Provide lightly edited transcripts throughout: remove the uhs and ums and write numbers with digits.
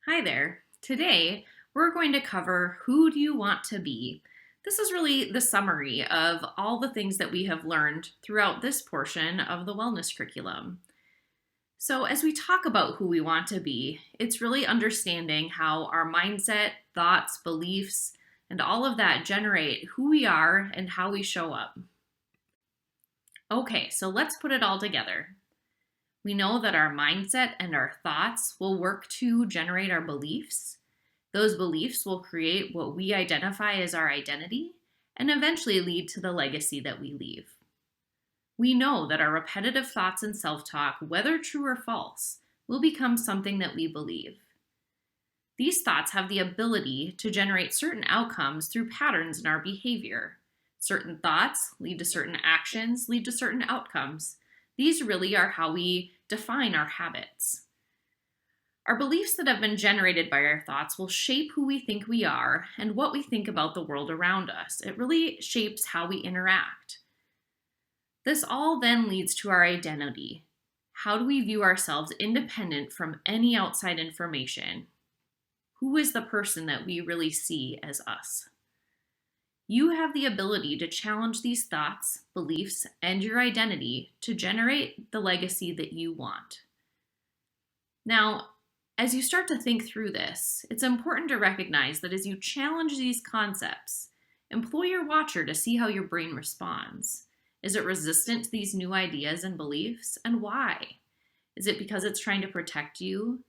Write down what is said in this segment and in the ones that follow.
Hi there. Today, we're going to cover who do you want to be? This is really the summary of all the things that we have learned throughout this portion of the wellness curriculum. So, as we talk about who we want to be, it's really understanding how our mindset, thoughts, beliefs, and all of that generate who we are and how we show up. Okay, so let's put it all together. We know that our mindset and our thoughts will work to generate our beliefs. Those beliefs will create what we identify as our identity and eventually lead to the legacy that we leave. We know that our repetitive thoughts and self talk, whether true or false, will become something that we believe. These thoughts have the ability to generate certain outcomes through patterns in our behavior. Certain thoughts lead to certain actions, lead to certain outcomes. These really are how we define our habits. Our beliefs that have been generated by our thoughts will shape who we think we are and what we think about the world around us. It really shapes how we interact. This all then leads to our identity. How do we view ourselves independent from any outside information? Who is the person that we really see as us? You have the ability to challenge these thoughts, beliefs, and your identity to generate the legacy that you want. Now, as you start to think through this, it's important to recognize that as you challenge these concepts, employ your watcher to see how your brain responds. Is it resistant to these new ideas and beliefs, and why? Is it because it's trying to protect you?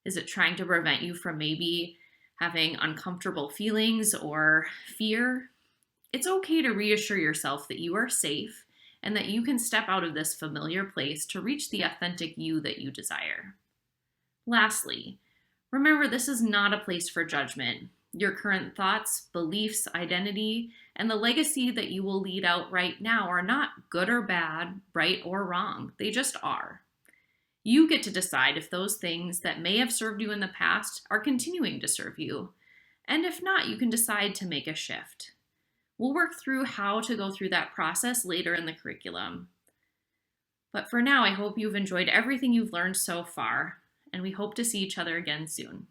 Is it trying to prevent you from maybe having uncomfortable feelings or fear? It's okay to reassure yourself that you are safe and that you can step out of this familiar place to reach the authentic you that you desire. Lastly, remember this is not a place for judgment. Your current thoughts, beliefs, identity, and the legacy that you will lead out right now are not good or bad, right or wrong. They just are. You get to decide if those things that may have served you in the past are continuing to serve you. And if not, you can decide to make a shift. We'll work through how to go through that process later in the curriculum. But for now, I hope you've enjoyed everything you've learned so far, and we hope to see each other again soon.